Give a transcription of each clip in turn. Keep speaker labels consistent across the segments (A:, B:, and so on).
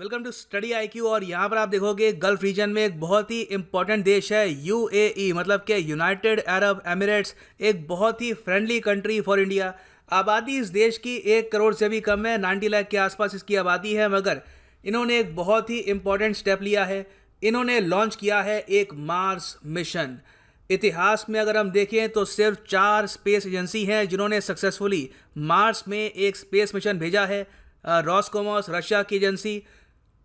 A: Welcome to Study IQ. और यहाँ पर आप देखोगे गल्फ रीजन में एक बहुत ही इंपॉर्टेंट देश है यूएई, मतलब कि यूनाइटेड अरब एमिरेट्स। एक बहुत ही फ्रेंडली कंट्री फॉर इंडिया। आबादी इस देश की 1 करोड़ से भी कम है, 90 लाख के आसपास इसकी आबादी है। मगर इन्होंने एक बहुत ही इंपॉर्टेंट स्टेप लिया है। इन्होंने लॉन्च किया है एक मार्स मिशन। इतिहास में अगर हम देखें तो सिर्फ 4 स्पेस एजेंसी हैं जिन्होंने सक्सेसफुली मार्स में एक स्पेस मिशन भेजा है। रॉसकोमॉस रशिया की agency,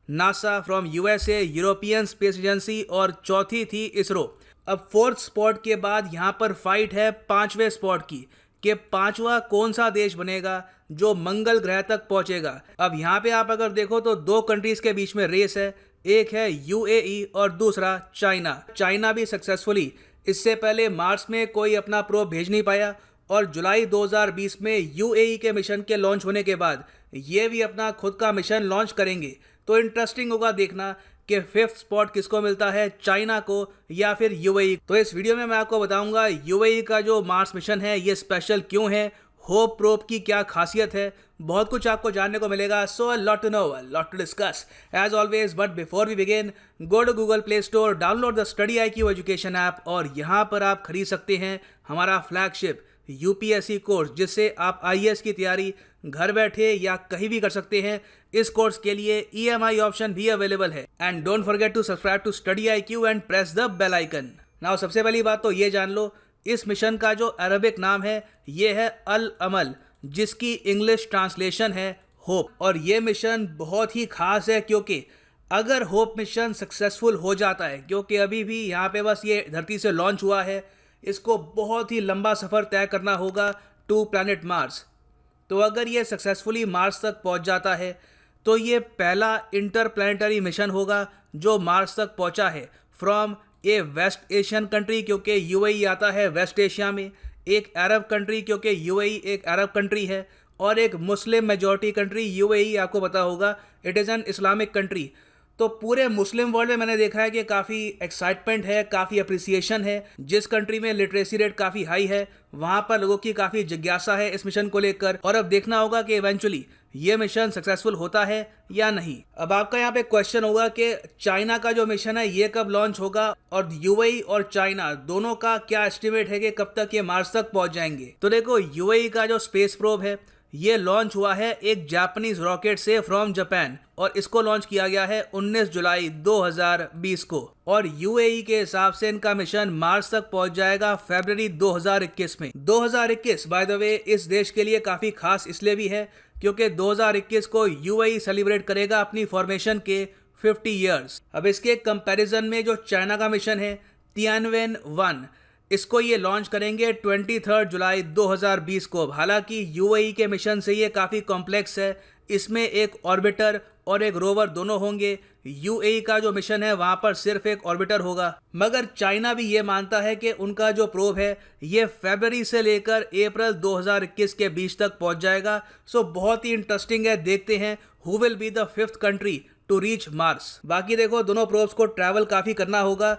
A: NASA from USA, European space agency, और चौथी थी इसरो। अब 4th स्पॉट के बाद यहाँ पर फाइट है 5वें स्पॉट की कि 5वां कौन सा देश बनेगा जो मंगल ग्रह तक पहुंचेगा। अब यहाँ पे आप अगर देखो तो 2 कंट्रीज के बीच में रेस है। एक है यूएई और दूसरा चाइना। चाइना भी सक्सेसफुली इससे पहले मार्स में कोई अपना प्रोब भेज नहीं पाया, और जुलाई 2020 में यूएई के मिशन के लॉन्च होने के बाद ये भी अपना खुद का मिशन लॉन्च करेंगे। तो इंटरेस्टिंग होगा देखना कि 5th स्पॉट किसको मिलता है, चाइना को या फिर यूएई। तो इस वीडियो में मैं आपको बताऊंगा यूएई का जो मार्स मिशन है ये स्पेशल क्यों है, होप प्रोब की क्या खासियत है, बहुत कुछ आपको जानने को मिलेगा। So lot to know, lot to discuss as always. But before we begin, go to Google Play Store, download the Study IQ education app, और यहाँ पर आप खरीद सकते हैं हमारा फ्लैगशिप यूपीएससी कोर्स, जिससे आप आईएएस की तैयारी घर बैठे या कहीं भी कर सकते हैं। इस कोर्स के लिए ईएमआई ऑप्शन भी अवेलेबल है। And don't forget to subscribe to Study IQ and press the bell icon. Now सबसे पहली बात तो ये जान लो, इस मिशन का जो अरबिक नाम है ये है अल अमल, जिसकी इंग्लिश ट्रांसलेशन है होप। और ये मिशन बहुत ही खास है क्योंकि अगर होप मिशन सक्सेसफुल हो जाता है, क्योंकि अभी भी यहाँ पे बस ये धरती से लॉन्च हुआ है, इसको बहुत ही लंबा सफ़र तय करना होगा टू प्लैनेट मार्स। तो अगर ये सक्सेसफुली मार्स तक पहुंच जाता है तो ये पहला इंटरप्लैनेटरी मिशन होगा जो मार्स तक पहुंचा है from a West Asian country, क्योंकि यूएई आता है वेस्ट एशिया में, एक अरब कंट्री क्योंकि यूएई एक अरब कंट्री है, और एक मुस्लिम मेजॉरिटी कंट्री। यूएई आपको पता होगा it is an Islamic country. तो पूरे मुस्लिम वर्ल्ड में मैंने देखा है कि काफ़ी एक्साइटमेंट है, काफ़ी अप्रिसिएशन है। जिस कंट्री में लिटरेसी रेट काफ़ी हाई है वहाँ पर लोगों की काफ़ी जिज्ञासा है इस मिशन को लेकर। और अब देखना होगा कि इवेंचुअली ये मिशन सक्सेसफुल होता है या नहीं। अब आपका यहाँ पे क्वेश्चन होगा कि चाइना का जो मिशन है ये कब लॉन्च होगा, और यूएई और चाइना दोनों का क्या एस्टिमेट है कि कब तक ये मार्स तक पहुँच जाएंगे। तो देखो, यूएई का जो स्पेस प्रोब है ये लॉन्च हुआ है एक जापानीज रॉकेट से फ्रॉम जापान, और इसको लॉन्च किया गया है 19 जुलाई 2020 को। और यूएई के हिसाब से इनका मिशन मार्स तक पहुंच जाएगा फरवरी 2021 में। 2021 बाय द वे इस देश के लिए काफ़ी खास इसलिए भी है क्योंकि 2021 को यूएई सेलिब्रेट करेगा अपनी फॉर्मेशन के 50 ईयर्स। अब इसके कंपैरिजन में जो चाइना का मिशन है तियानवेन-1, इसको ये लॉन्च करेंगे 23 जुलाई 2020 को। हालांकि यूएई के मिशन से ये काफ़ी कॉम्प्लेक्स है, इसमें एक ऑर्बिटर और एक रोवर दोनों होंगे। यूएई का जो मिशन है वहाँ पर सिर्फ एक ऑर्बिटर होगा। मगर चाइना भी ये मानता है कि उनका जो प्रोब है ये फरवरी से लेकर अप्रैल 2021 के बीच तक पहुँच जाएगा। सो बहुत ही इंटरेस्टिंग है, देखते हैं who will be the 5th country to reach Mars. बाकी देखो, दोनों प्रोब्स को ट्रैवल काफ़ी करना होगा।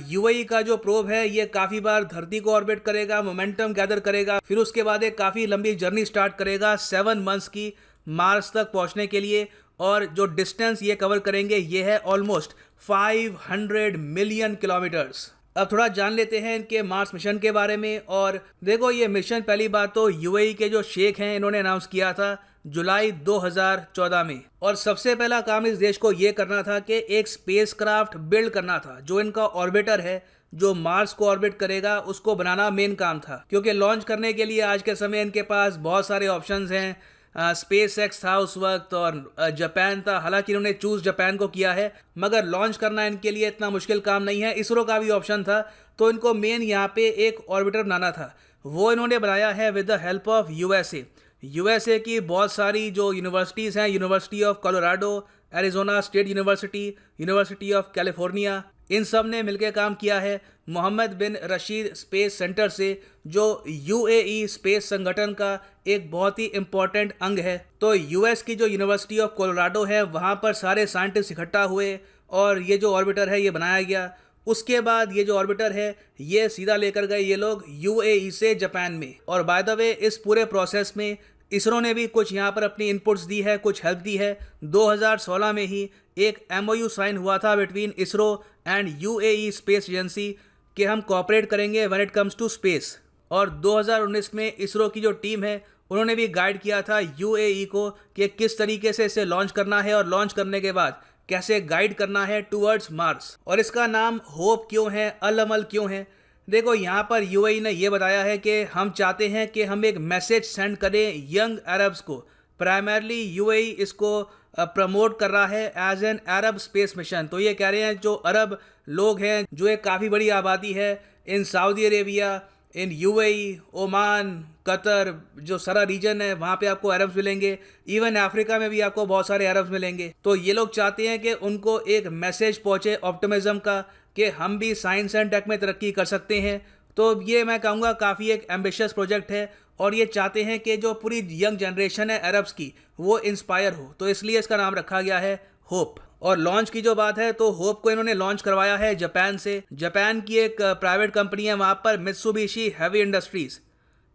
A: यूएई का जो प्रोब है ये काफ़ी बार धरती को ऑर्बिट करेगा, मोमेंटम गैदर करेगा, फिर उसके बाद एक काफ़ी लंबी जर्नी स्टार्ट करेगा 7 मंथ्स की मार्स तक पहुंचने के लिए। और जो डिस्टेंस ये कवर करेंगे ये है ऑलमोस्ट 500 मिलियन किलोमीटर्स। अब थोड़ा जान लेते हैं इनके मार्स मिशन के बारे में। और देखो, ये मिशन पहली बात तो यूएई के जो शेख हैं इन्होंने अनाउंस किया था जुलाई 2014 में। और सबसे पहला काम इस देश को ये करना था कि एक स्पेसक्राफ्ट बिल्ड करना था। जो इनका ऑर्बिटर है जो मार्स को ऑर्बिट करेगा उसको बनाना मेन काम था, क्योंकि लॉन्च करने के लिए आज के समय इनके पास बहुत सारे ऑप्शंस हैं। स्पेस एक्स था उस वक्त और जापान था। हालांकि इन्होंने चूज जापान को किया है, मगर लॉन्च करना इनके लिए इतना मुश्किल काम नहीं है। इसरो का भी ऑप्शन था, तो इनको मेन यहाँ पे एक ऑर्बिटर बनाना था। वो इन्होंने बनाया है with the help of USA. USA की बहुत सारी जो यूनिवर्सिटीज़ हैं, University of Colorado, Arizona State University, University of California, इन सब ने मिलकर काम किया है Mohammed bin Rashid space centre से, जो यूएई स्पेस संगठन का एक बहुत ही इम्पोर्टेंट अंग है। तो यूएस की जो यूनिवर्सिटी ऑफ कोलोराडो है वहाँ पर सारे साइंटिस्ट इकट्ठा हुए और ये जो ऑर्बिटर है ये बनाया गया। उसके बाद ये जो ऑर्बिटर है ये सीधा लेकर गए ये लोग यूएई से जापान में। और बाय द वे इस पूरे प्रोसेस में इसरो ने भी कुछ यहाँ पर अपनी इनपुट्स दी है, कुछ हेल्प दी है। 2016 में ही एक MOU साइन हुआ था between ISRO and UAE space agency कि हम कोऑपरेट करेंगे when it comes to space. और 2019 में इसरो की जो टीम है उन्होंने भी गाइड किया था UAE को कि किस तरीके से इसे लॉन्च करना है और लॉन्च करने के बाद कैसे गाइड करना है टूवर्ड्स मार्स। और इसका नाम होप क्यों है, अल अमल क्यों है? देखो, यहाँ पर UAE ने ये बताया है कि हम चाहते हैं कि हम एक मैसेज सेंड करें यंग अरब्स को। प्राइमरली UAE इसको प्रमोट कर रहा है as an Arab space mission. तो ये कह रहे हैं जो अरब लोग हैं, जो एक काफ़ी बड़ी आबादी है in Saudi Arabia, in UAE, Oman, Qatar, जो सारा रीजन है वहाँ पे आपको अरब्स मिलेंगे। इवन अफ्रीका में भी आपको बहुत सारे अरब्स मिलेंगे। तो ये लोग चाहते हैं कि उनको एक मैसेज पहुँचे ऑप्टिमिज्म का कि हम भी साइंस एंड टेक में तरक्की कर सकते हैं। तो ये मैं कहूँगा काफ़ी एक एम्बिशियस प्रोजेक्ट है और ये चाहते हैं कि जो पूरी यंग जनरेशन है अरब्स की वो इंस्पायर हो। तो इसलिए इसका नाम रखा गया है होप। और लॉन्च की जो बात है तो होप को इन्होंने लॉन्च करवाया है जापान से। जापान की एक प्राइवेट कंपनी है वहाँ पर, मित्सुबिशी हेवी इंडस्ट्रीज़।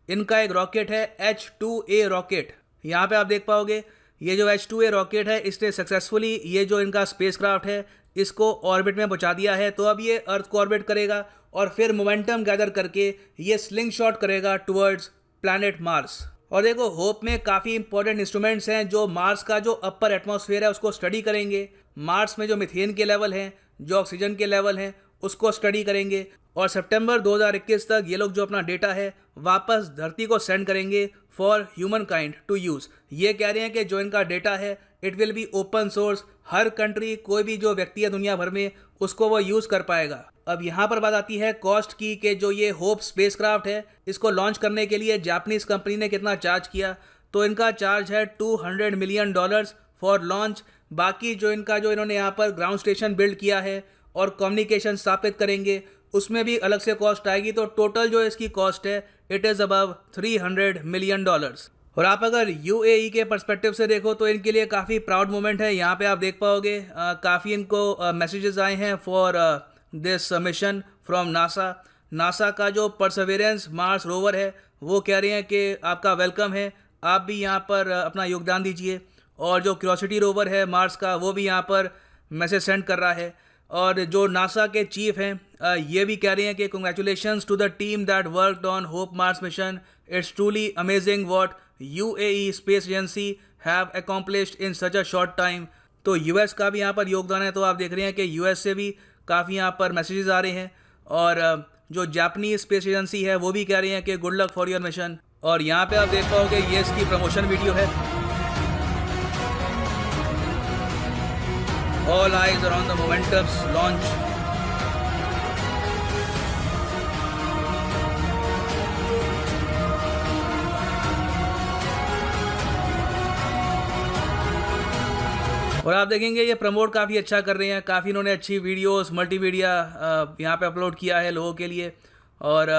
A: इनका एक रॉकेट है H2A रॉकेट। यहाँ पे आप देख पाओगे ये जो H2A रॉकेट है इसने सक्सेसफुली ये जो इनका स्पेसक्राफ्ट है इसको ऑर्बिट में पहुँचा दिया है। तो अब ये अर्थ को ऑर्बिट करेगा और फिर मोमेंटम गैदर करके ये स्लिंग शॉट करेगा टुवर्ड्स प्लैनेट मार्स। और देखो, होप में काफ़ी इंपॉर्टेंट इंस्ट्रूमेंट्स हैं जो मार्स का जो अपर एटमॉस्फेयर है उसको स्टडी करेंगे। मार्स में जो मीथेन के लेवल हैं, जो ऑक्सीजन के लेवल हैं, उसको स्टडी करेंगे। और सितंबर 2021 तक ये लोग जो अपना डेटा है वापस धरती को सेंड करेंगे for human kind to use. ये कह रहे हैं कि जो इनका डेटा है it will be open source. हर कंट्री, कोई भी जो व्यक्ति है दुनिया भर में, उसको वो यूज़ कर पाएगा। अब यहाँ पर बात आती है कॉस्ट की कि जो ये होप स्पेसक्राफ्ट है इसको लॉन्च करने के लिए जापानीज़ कंपनी ने कितना चार्ज किया। तो इनका चार्ज है $200 मिलियन फॉर लॉन्च। बाकी जो इन्होंने यहाँ पर ग्राउंड स्टेशन बिल्ड किया है और कम्युनिकेशन स्थापित करेंगे उसमें भी अलग से कॉस्ट आएगी। तो टोटल जो इसकी कॉस्ट है इट इज़ अबव $300 मिलियन। और आप अगर UAE के पर्सपेक्टिव से देखो तो इनके लिए काफ़ी प्राउड मोमेंट है। यहाँ पे आप देख पाओगे काफ़ी इनको मैसेजेस आए हैं for this mission from NASA का जो परसेवरेंस मार्स रोवर है वो कह रहे हैं कि आपका वेलकम है, आप भी यहाँ पर अपना योगदान दीजिए। और जो क्यूरियोसिटी रोवर है मार्स का वो भी यहाँ पर मैसेज सेंड कर रहा है। और जो नासा के चीफ हैं ये भी कह रहे हैं कि congratulations to the team that worked on Hope Mars mission. It's truly amazing what UAE space agency have accomplished in such a short time. तो US का भी यहाँ पर योगदान है। तो आप देख रहे हैं कि US से भी काफ़ी यहाँ पर मैसेजेस आ रहे हैं। और जो जापानीज स्पेस एजेंसी है वो भी कह रहे हैं कि good luck for your mission. और यहाँ पे आप देख पाओगे ये इसकी प्रमोशन वीडियो है। All eyes are on the Momentum's launch. और आप देखेंगे ये प्रमोट काफ़ी अच्छा कर रहे हैं। काफ़ी इन्होंने अच्छी वीडियोस मल्टीमीडिया यहाँ पे अपलोड किया है लोगों के लिए। और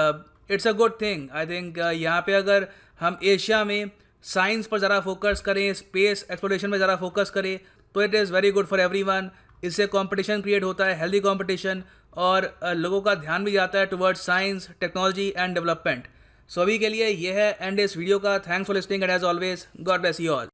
A: it's a good thing. I think यहाँ पे अगर हम एशिया में साइंस पर ज़रा फोकस करें, स्पेस एक्सप्लोरेशन में ज़रा फोकस करें तो it is very good for everyone. इससे कंपटीशन क्रिएट होता है, हेल्दी कंपटीशन, और लोगों का ध्यान भी जाता है towards science, technology and development. So अभी के लिए ये है एंड इस वीडियो का। Thanks for listening and as always God bless you all.